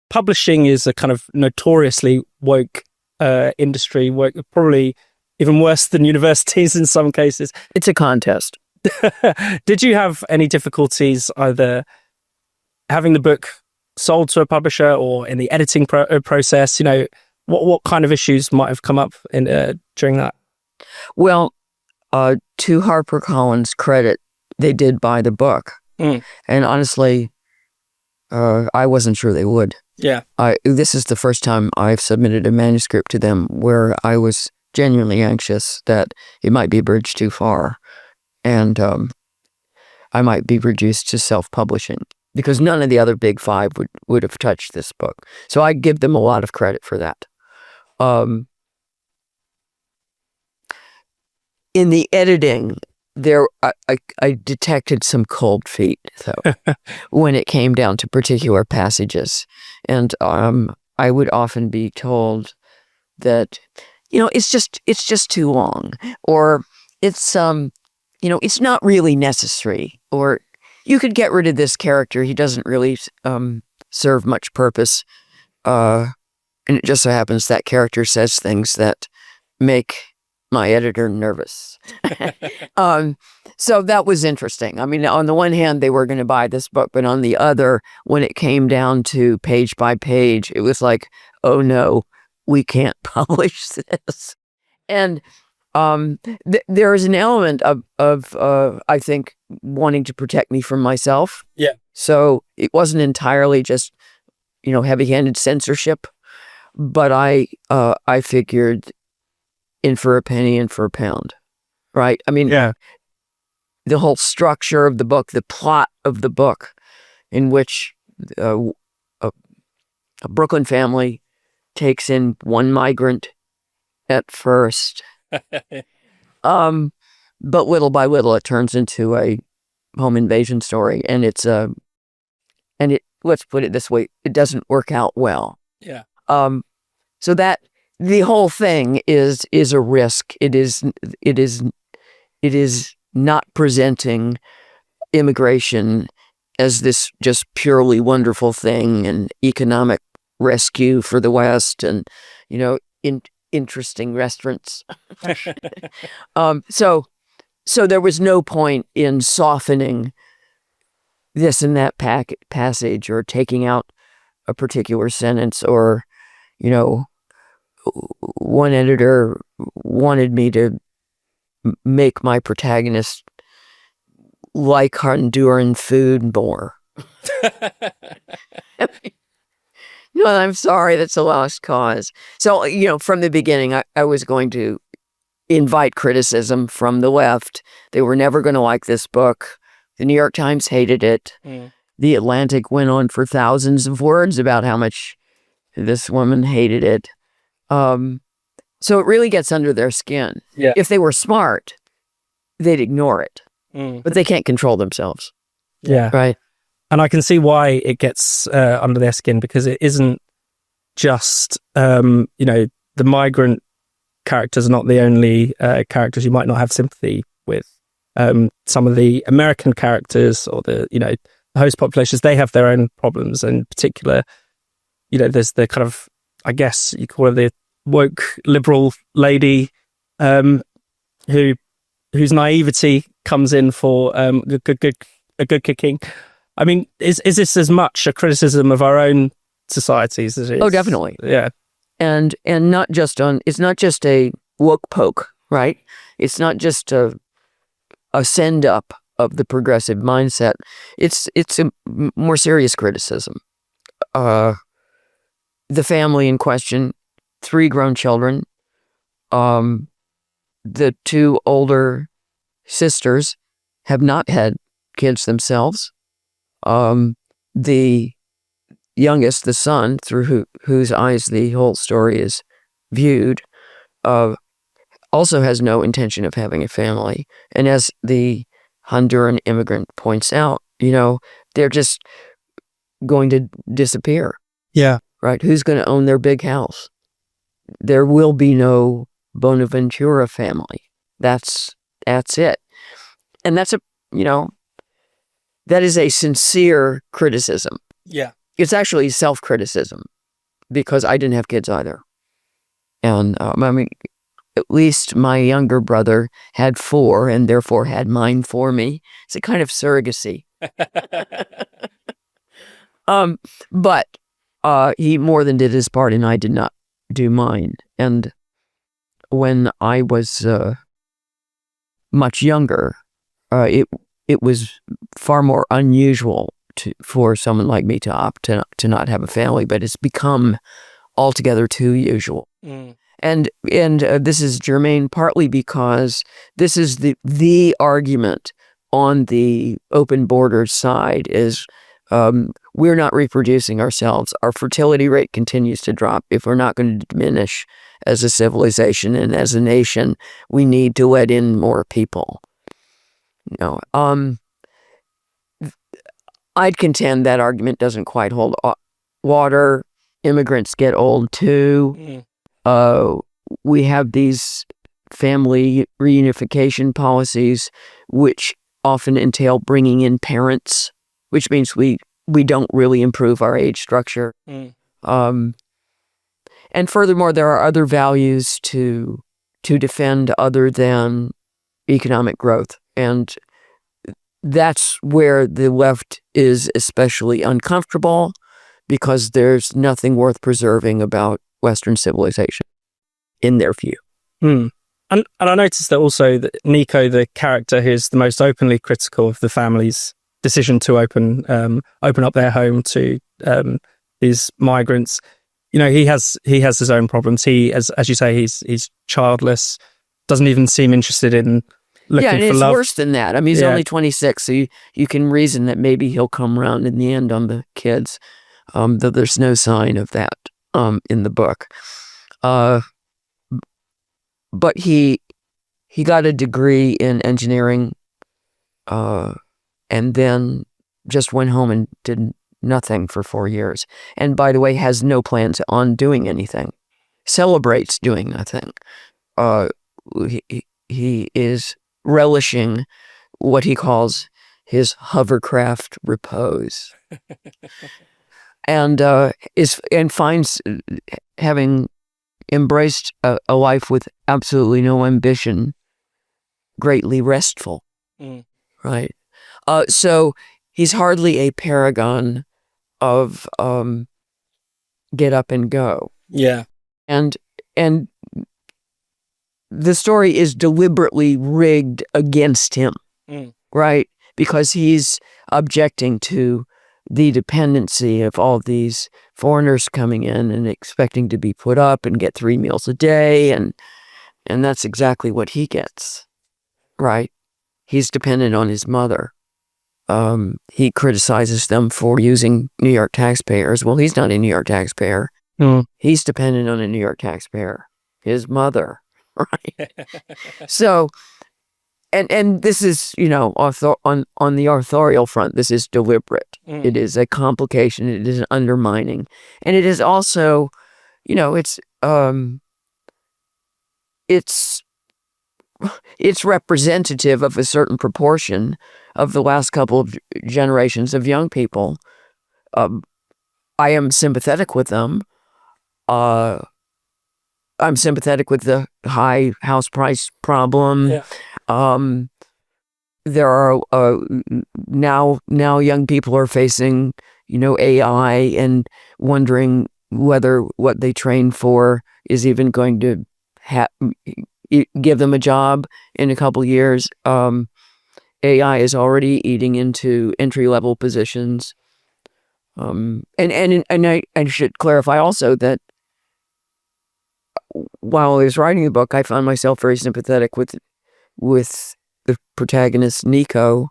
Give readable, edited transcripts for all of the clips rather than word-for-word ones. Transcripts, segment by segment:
publishing is a kind of notoriously woke industry, woke, probably even worse than universities in some cases. It's a contest. Did you have any difficulties either having the book sold to a publisher or in the editing process? You know, what kind of issues might have come up during that? Well, to HarperCollins' credit, they did buy the book. And honestly, I wasn't sure they would. Yeah. This is the first time I've submitted a manuscript to them where I was genuinely anxious that it might be a bridge too far and I might be reduced to self-publishing because none of the other big five would have touched this book. So I give them a lot of credit for that. In the editing, I detected some cold feet, though, when it came down to particular passages. And I would often be told that, you know, it's just too long, or it's it's not really necessary, or you could get rid of this character. He doesn't really serve much purpose. And it just so happens that character says things that make my editor nervous. So that was interesting. I mean, on the one hand, they were going to buy this book, but on the other, when it came down to page by page, it was like, oh no, we can't publish this. And there is an element of I think, wanting to protect me from myself. Yeah. So it wasn't entirely just, heavy-handed censorship, but I figured in for a penny, in for a pound, right? I mean, yeah. The whole structure of the book, the plot of the book, in which a Brooklyn family takes in one migrant at first, but little by little it turns into a home invasion story, and let's put it this way, it doesn't work out well. Yeah. So that the whole thing is a risk. It is not presenting immigration as this just purely wonderful thing and economic rescue for the West and, interesting restaurants. So there was no point in softening this and that passage or taking out a particular sentence or, one editor wanted me to make my protagonist like Honduran food more. No, I'm sorry, that's a lost cause. So, from the beginning, I was going to invite criticism from the left. They were never going to like this book. The New York Times hated it. The Atlantic went on for thousands of words about how much this woman hated it. So it really gets under their skin. Yeah. If they were smart, they'd ignore it. But they can't control themselves. Yeah. Right. And I can see why it gets under their skin, because it isn't just, the migrant characters are not the only characters you might not have sympathy with. Some of the American characters or the host populations, they have their own problems. And in particular, there's the kind of, I guess you call her the woke liberal lady whose naivety comes in for a good kicking. I mean, is this as much a criticism of our own societies as it is? Oh, definitely. Yeah. And not just it's not just a woke poke, right? It's not just a send up of the progressive mindset. It's a more serious criticism. The family in question, 3 grown children, the 2 older sisters have not had kids themselves. The youngest, the son, through whose eyes the whole story is viewed, also has no intention of having a family. And as the Honduran immigrant points out, they're just going to disappear. Yeah. Right? Who's going to own their big house? There will be no Bonaventura family. That's it. And that's that is a sincere criticism. Yeah. it's actually self-criticism, because I didn't have kids either. And I mean, at least my younger brother had 4 and therefore had mine for me. It's a kind of surrogacy. But he more than did his part, and I did not do mine. And when I was much younger, it was far more unusual for someone like me to opt to not have a family, but it's become altogether too usual. And this is germane partly because this is the argument on the open borders side is we're not reproducing ourselves. Our fertility rate continues to drop. If we're not going to diminish as a civilization and as a nation, we need to let in more people. I'd contend that argument doesn't quite hold water. Immigrants get old too. We have these family reunification policies, which often entail bringing in parents, which means we don't really improve our age structure. And furthermore, there are other values to defend other than economic growth. And that's where the left is especially uncomfortable, because there's nothing worth preserving about Western civilization, in their view. And I noticed that also that Nico, the character who's the most openly critical of the family's decision to open up their home to these migrants, he has his own problems. He, as you say, he's childless, doesn't even seem interested in looking for love. Yeah, and it's worse than that. I mean, he's only 26, so you can reason that maybe he'll come around in the end on the kids, though there's no sign of that in the book. But he got a degree in engineering, and then just went home and did nothing for 4 years. And by the way, has no plans on doing anything. Celebrates doing nothing. He is relishing what he calls his hovercraft repose, and finds, having embraced a life with absolutely no ambition, greatly restful. Right? So he's hardly a paragon of get up and go. Yeah. And the story is deliberately rigged against him, right? Because he's objecting to the dependency of all these foreigners coming in and expecting to be put up and get 3 meals a day, and that's exactly what he gets, right? He's dependent on his mother. He criticizes them for using New York taxpayers. Well, he's not a New York taxpayer. He's dependent on a New York taxpayer, his mother, right? So, and this is, on the authorial front, this is deliberate. It is a complication. It is an undermining, and it is also, it's representative of a certain proportion of the last couple of generations of young people. I am sympathetic with them. I'm sympathetic with the high house price problem. Yeah. There are now young people are facing, AI and wondering whether what they train for is even going to give them a job in a couple years. AI is already eating into entry-level positions. And I should clarify also that while I was writing the book, I found myself very sympathetic with the protagonist, Nico,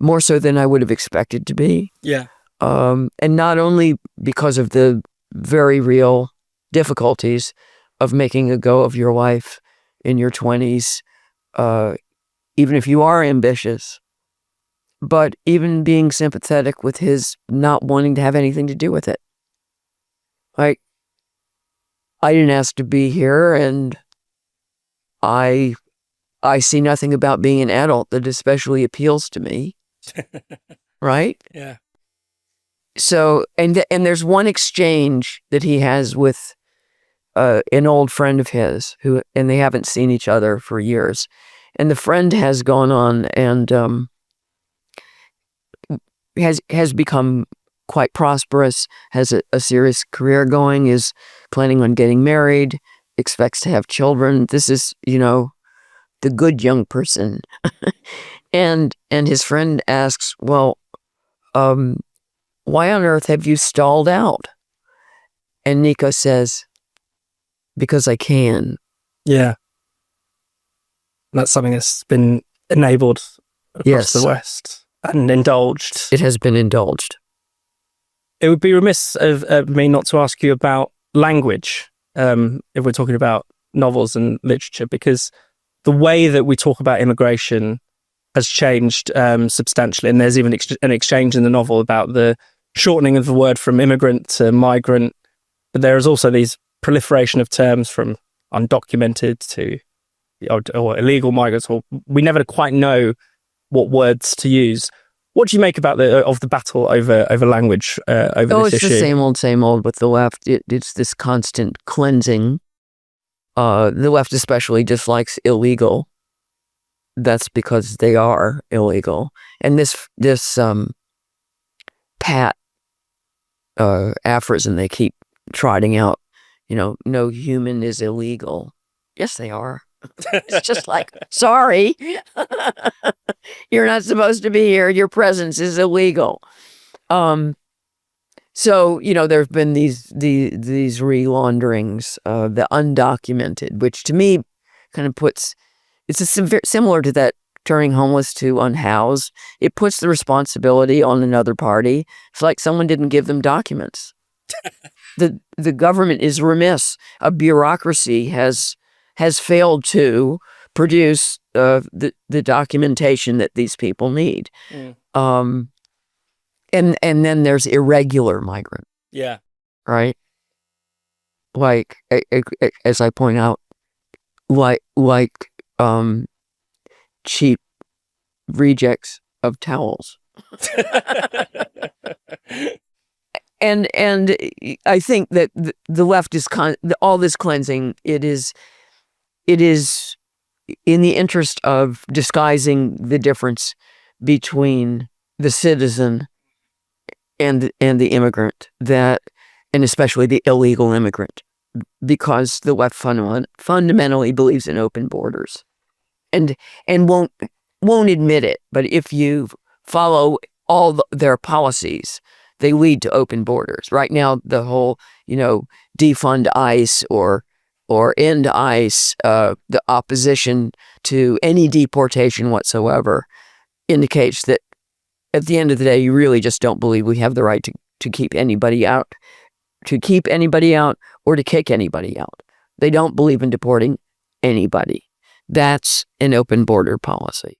more so than I would have expected to be. Yeah. And not only because of the very real difficulties of making a go of your life in your 20s, even if you are ambitious, but even being sympathetic with his not wanting to have anything to do with it. Like, I didn't ask to be here, and I see nothing about being an adult that especially appeals to me. Right? Yeah. So, and there's one exchange that he has with an old friend of his and they haven't seen each other for years. And the friend has gone on and has become quite prosperous, has a serious career going, is planning on getting married, expects to have children. This is, the good young person. and his friend asks, well, why on earth have you stalled out? And Nico says, because I can. Yeah. That's something that's been enabled across the West and indulged. It has been indulged. It would be remiss of me not to ask you about language, if we're talking about novels and literature, because the way that we talk about immigration has changed substantially. And there's even an exchange in the novel about the shortening of the word from immigrant to migrant. But there is also these proliferation of terms from undocumented to or illegal migrants, or we never quite know what words to use. What do you make about the battle over language over this issue? It's the same old with the left. It's this constant cleansing. The left especially dislikes illegal. That's because they are illegal. And this pat aphorism they keep trotting out, no human is illegal. Yes, they are. It's just like, sorry, you're not supposed to be here. Your presence is illegal. So, there have been these relaunderings, the undocumented, which to me kind of similar to that turning homeless to unhoused. It puts the responsibility on another party. It's like someone didn't give them documents. The government is remiss. A bureaucracy has failed to produce the documentation that these people need. And then there's irregular migrant. Yeah. Right? Like, as I point out, like cheap rejects of towels. And I think that the left is all this cleansing. It is in the interest of disguising the difference between the citizen and the immigrant, and especially the illegal immigrant, because the left fundamentally believes in open borders, and won't admit it. But if you follow all their policies, they lead to open borders. Right now, the whole, defund ICE or end ICE, the opposition to any deportation whatsoever, indicates that at the end of the day, you really just don't believe we have the right to keep anybody out, or to kick anybody out. They don't believe in deporting anybody. That's an open border policy.